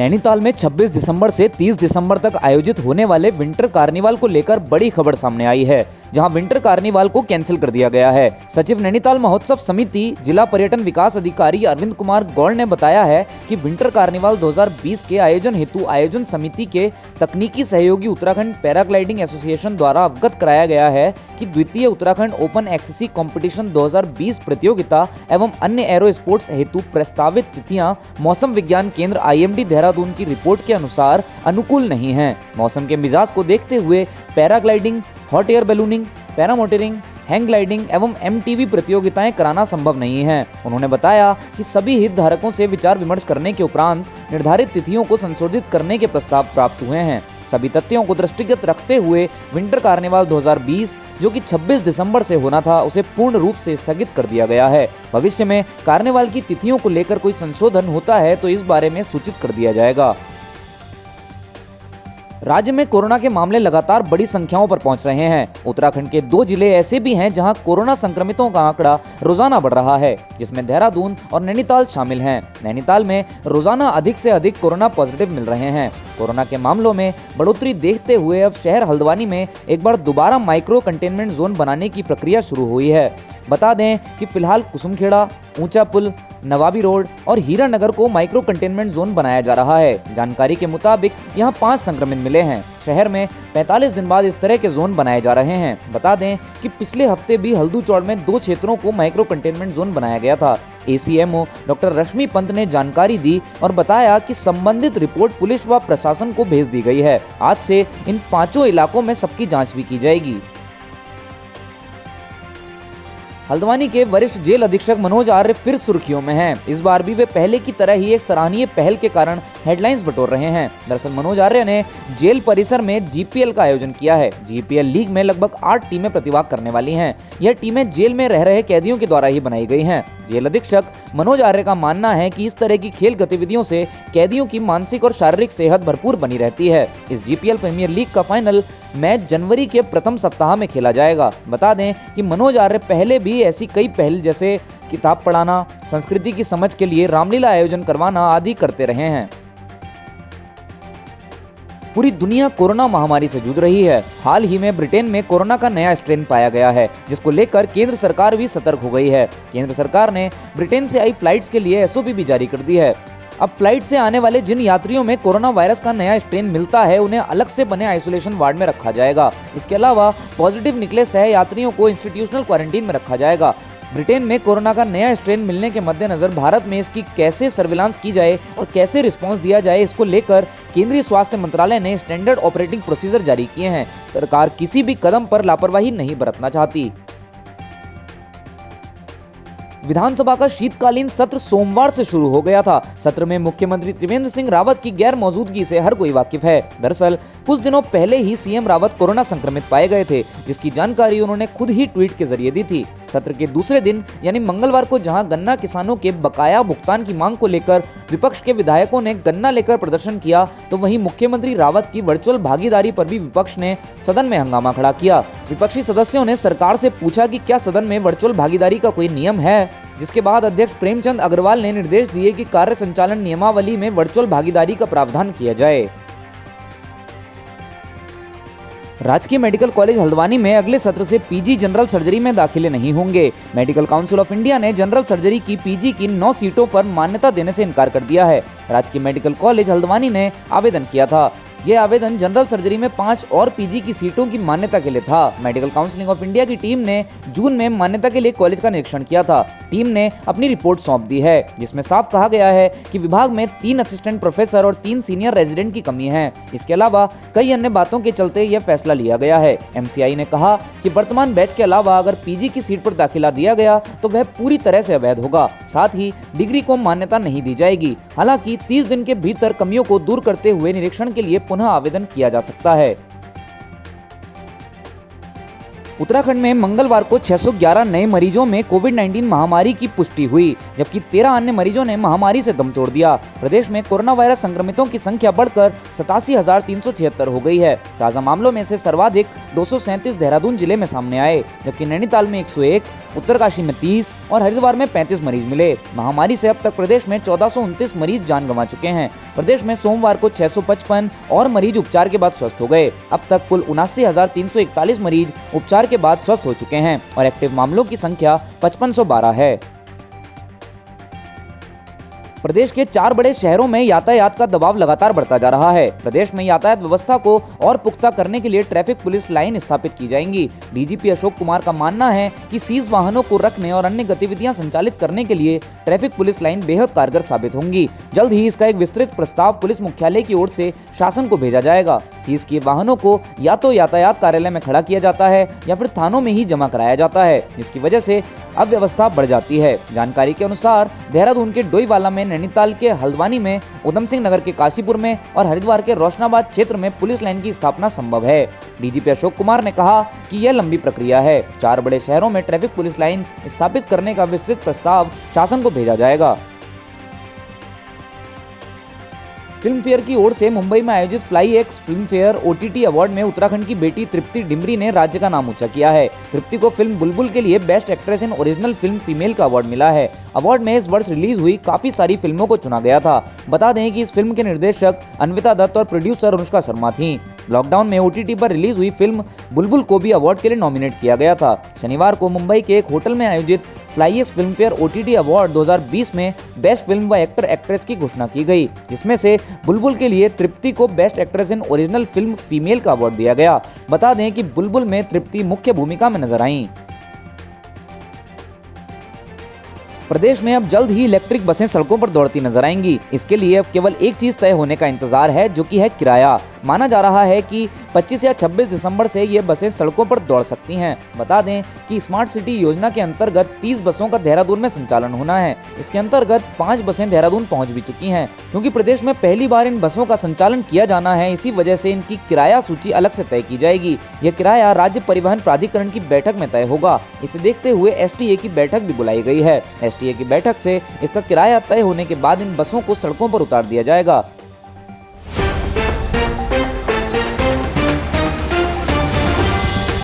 नैनीताल में 26 दिसंबर से 30 दिसंबर तक आयोजित होने वाले विंटर कार्निवाल को लेकर बड़ी खबर सामने आई है, जहां विंटर कार्निवाल को कैंसिल कर दिया गया है। सचिव नैनीताल महोत्सव समिति जिला पर्यटन विकास अधिकारी अरविंद कुमार गौड़ ने बताया है कि विंटर कार्निवाल 2020 के आयोजन हेतु आयोजन समिति के तकनीकी सहयोगी उत्तराखंड पैराग्लाइडिंग एसोसिएशन द्वारा अवगत कराया गया है कि द्वितीय उत्तराखंड ओपन एक्ससी कॉम्पिटिशन 2020 प्रतियोगिता एवं अन्य एरो स्पोर्ट्स हेतु प्रस्तावित तिथियां मौसम विज्ञान केंद्र IMD देहरादून की रिपोर्ट के अनुसार अनुकूल नहीं है। मौसम के मिजाज को देखते हुए paragliding, hot air ballooning, paramotoring, hang gliding एवं MTV प्रतियोगिताएं कराना संभव नहीं है। उन्होंने बताया कि सभी हितधारकों से विचार विमर्श करने के उपरांत निर्धारित तिथियों को संशोधित करने के प्रस्ताव प्राप्त हुए हैं। सभी तथ्यों को दृष्टिगत रखते हुए विंटर कार्निवाल 2020 जो कि 26 दिसंबर से होना था, उसे पूर्ण रूप से स्थगित कर दिया गया है। भविष्य में कार्निवाल की तिथियों को लेकर कोई संशोधन होता है तो इस बारे में सूचित कर दिया जाएगा। राज्य में कोरोना के मामले लगातार बड़ी संख्याओं पर पहुंच रहे हैं। उत्तराखंड के 2 जिले ऐसे भी हैं जहां कोरोना संक्रमितों का आंकड़ा रोजाना बढ़ रहा है, जिसमें देहरादून और नैनीताल शामिल हैं। नैनीताल में रोजाना अधिक से अधिक कोरोना पॉजिटिव मिल रहे हैं। कोरोना के मामलों में बढ़ोतरी देखते हुए अब शहर हल्द्वानी में एक बार दोबारा माइक्रो कंटेनमेंट जोन बनाने की प्रक्रिया शुरू हुई है। बता दें कि फिलहाल कुसुमखेड़ा, ऊंचा पुल, नवाबी रोड और हीरा नगर को माइक्रो कंटेनमेंट जोन बनाया जा रहा है। जानकारी के मुताबिक यहां 5 संक्रमित मिले हैं। शहर में 45 दिन बाद इस तरह के जोन बनाए जा रहे हैं। बता दें कि पिछले हफ्ते भी हल्दूचौड़ में 2 क्षेत्रों को माइक्रो कंटेनमेंट जोन बनाया गया था। ACMO डॉक्टर रश्मि पंत ने जानकारी दी और बताया कि संबंधित रिपोर्ट पुलिस व प्रशासन को भेज दी गई है। आज से इन 5 इलाकों में सबकी जांच भी की जाएगी। हल्द्वानी के वरिष्ठ जेल अधीक्षक मनोज आर्य फिर सुर्खियों में हैं। इस बार भी वे पहले की तरह ही एक सराहनीय पहल के कारण हेडलाइंस बटोर रहे हैं। दरअसल मनोज आर्य ने जेल परिसर में GPL का आयोजन किया है। GPL लीग में लगभग 8 टीमें प्रतिभाग करने वाली हैं। यह टीमें जेल में रह रहे कैदियों के द्वारा ही बनाई गई हैं। जेल अधीक्षक मनोज आर्य का मानना है कि इस तरह की खेल गतिविधियों से कैदियों की मानसिक और शारीरिक सेहत भरपूर बनी रहती है। इस GPL प्रीमियर लीग का फाइनल मैच जनवरी के प्रथम सप्ताह में खेला जाएगा। बता दें कि मनोज आर्य पहले भी ऐसी कई पहल जैसे किताब पढ़ाना, संस्कृति की समझ के लिए रामलीला आयोजन करवाना आदि करते रहे हैं। पूरी दुनिया कोरोना महामारी से जूझ रही है। हाल ही में ब्रिटेन में कोरोना का नया स्ट्रेन पाया गया है, जिसको लेकर केंद्र सरकार भी सतर्क हो गई है। केंद्र सरकार ने ब्रिटेन से आई फ्लाइट्स के लिए SOP भी जारी कर दी है। अब फ्लाइट से आने वाले जिन यात्रियों में कोरोना वायरस का नया स्ट्रेन मिलता है, उन्हें अलग से बने आइसोलेशन वार्ड में रखा जाएगा। इसके अलावा पॉजिटिव निकले सह यात्रियों को इंस्टीट्यूशनल क्वारंटीन में रखा जाएगा। ब्रिटेन में कोरोना का नया स्ट्रेन मिलने के मद्देनजर भारत में इसकी कैसे सर्विलांस की जाए और कैसे रिस्पांस दिया जाए, इसको लेकर केंद्रीय स्वास्थ्य मंत्रालय ने स्टैंडर्ड ऑपरेटिंग प्रोसीजर जारी किए हैं। सरकार किसी भी कदम पर लापरवाही नहीं बरतना चाहती। विधानसभा का शीतकालीन सत्र सोमवार से शुरू हो गया था। सत्र में मुख्यमंत्री त्रिवेंद्र सिंह रावत की गैर मौजूदगी से हर कोई वाकिफ है। दरअसल कुछ दिनों पहले ही CM रावत कोरोना संक्रमित पाए गए थे, जिसकी जानकारी उन्होंने खुद ही ट्वीट के जरिए दी थी। सत्र के दूसरे दिन यानी मंगलवार को जहां गन्ना किसानों के बकाया भुगतान की मांग को लेकर विपक्ष के विधायकों ने गन्ना लेकर प्रदर्शन किया, तो वहीं मुख्यमंत्री रावत की वर्चुअल भागीदारी पर भी विपक्ष ने सदन में हंगामा खड़ा किया। विपक्षी सदस्यों ने सरकार से पूछा कि क्या सदन में वर्चुअल भागीदारी का कोई नियम है, जिसके बाद अध्यक्ष प्रेमचंद अग्रवाल ने निर्देश दिए कि कार्य संचालन नियमावली में वर्चुअल भागीदारी का प्रावधान किया जाए। राजकीय मेडिकल कॉलेज हल्द्वानी में अगले सत्र से PG जनरल सर्जरी में दाखिले नहीं होंगे। मेडिकल काउंसिल ऑफ इंडिया ने जनरल सर्जरी की PG की 9 सीटों पर मान्यता देने से इनकार कर दिया है। राजकीय मेडिकल कॉलेज हल्द्वानी ने आवेदन किया था। यह आवेदन जनरल सर्जरी में 5 और PG की सीटों की मान्यता के लिए था। मेडिकल काउंसिल ऑफ इंडिया की टीम ने जून में मान्यता के लिए कॉलेज का निरीक्षण किया था। टीम ने अपनी रिपोर्ट सौंप दी है, जिसमें साफ कहा गया है कि विभाग में 3 असिस्टेंट प्रोफेसर और 3 सीनियर रेजिडेंट की कमी है। इसके अलावा कई अन्य बातों के चलते यह फैसला लिया गया है। MCI ने कहा कि वर्तमान बैच के अलावा अगर PG की सीट पर दाखिला दिया गया तो वह पूरी तरह से अवैध होगा। साथ ही डिग्री को मान्यता नहीं दी जाएगी। हालांकि 30 दिन के भीतर कमियों को दूर करते हुए निरीक्षण के लिए पुनः आवेदन किया जा सकता है। उत्तराखंड में मंगलवार को 611 नए मरीजों में कोविड-19 महामारी की पुष्टि हुई, जबकि 13 अन्य मरीजों ने महामारी से दम तोड़ दिया। प्रदेश में कोरोना वायरस संक्रमितों की संख्या बढ़कर 87,376 हो गई है। ताजा मामलों में से सर्वाधिक 237 देहरादून जिले में सामने आए, जबकि नैनीताल में 101, उत्तरकाशी में 30 और हरिद्वार में 35 मरीज मिले। महामारी से अब तक प्रदेश में 1429 मरीज जान गंवा चुके हैं। प्रदेश में सोमवार को 655 और मरीज उपचार के बाद स्वस्थ हो गए। अब तक कुल 79,341 मरीज उपचार के बाद स्वस्थ हो चुके हैं और एक्टिव मामलों की संख्या 5512 है। प्रदेश के 4 बड़े शहरों में यातायात का दबाव लगातार बढ़ता जा रहा है। प्रदेश में यातायात व्यवस्था को और पुख्ता करने के लिए ट्रैफिक पुलिस लाइन स्थापित की जाएंगी। डीजीपी अशोक कुमार का मानना है कि सीज वाहनों को रखने और अन्य गतिविधियां संचालित करने के लिए ट्रैफिक पुलिस लाइन बेहद कारगर साबित होंगी। जल्द ही इसका एक विस्तृत प्रस्ताव पुलिस मुख्यालय की ओर से शासन को भेजा जाएगा। सीज किए वाहनों को या तो यातायात कार्यालय में खड़ा किया जाता है या फिर थानों में ही जमा कराया जाता है, जिसकी वजह से अव्यवस्था बढ़ जाती है। जानकारी के अनुसार देहरादून के डोईवाला में, नैनीताल के हल्द्वानी में, उधम सिंह नगर के काशीपुर में और हरिद्वार के रोशनाबाद क्षेत्र में पुलिस लाइन की स्थापना संभव है। डीजीपी अशोक कुमार ने कहा कि यह लंबी प्रक्रिया है। 4 बड़े शहरों में ट्रैफिक पुलिस लाइन स्थापित करने का विस्तृत प्रस्ताव शासन को भेजा जाएगा। फिल्म फेयर की ओर से मुंबई में आयोजित fly x film fair OTT award में उत्तराखंड की बेटी तृप्ति डिमरी ने राज्य का नाम ऊंचा किया है। तृप्ति को फिल्म बुलबुल के लिए best actress in original film female का अवार्ड मिला है। अवार्ड में इस वर्ष रिलीज हुई काफी सारी फिल्मों को चुना गया था। बता दें कि इस फिल्म के निर्देशक अन्विता दत्त और प्रोड्यूसर अनुष्का शर्मा थी। लॉकडाउन में OTT पर रिलीज हुई फिल्म बुलबुल को भी अवार्ड के लिए नॉमिनेट किया गया था। शनिवार को मुंबई के एक होटल में आयोजित fly x film fair OTT award 2020 में बेस्ट फिल्म व एक्टर एक्ट्रेस की घोषणा की गई, जिसमें से बुलबुल के लिए तृप्ति को best actress in original film female का अवार्ड दिया गया। बता दें कि बुलबुल में तृप्ति मुख्य भूमिका में नजर आईं। प्रदेश में अब जल्द ही इलेक्ट्रिक बसें सड़कों पर दौड़ती नजर आएंगी। इसके लिए अब केवल एक चीज तय होने का इंतजार है, जो कि है किराया। माना जा रहा है कि 25 या 26 दिसंबर से ये बसें सड़कों पर दौड़ सकती हैं। बता दें कि स्मार्ट सिटी योजना के अंतर्गत 30 बसों का देहरादून में संचालन होना है। इसके अंतर्गत 5 बसें देहरादून पहुंच भी चुकी हैं। क्योंकि प्रदेश में पहली बार इन बसों का संचालन किया जाना है, इसी वजह से इनकी किराया सूची अलग से तय की जाएगी। यह किराया राज्य परिवहन प्राधिकरण की बैठक में तय होगा। इसे देखते हुए STA की बैठक भी बुलाई गई है। STA की बैठक से इसका किराया तय होने के बाद इन बसों को सड़कों पर उतार दिया जाएगा।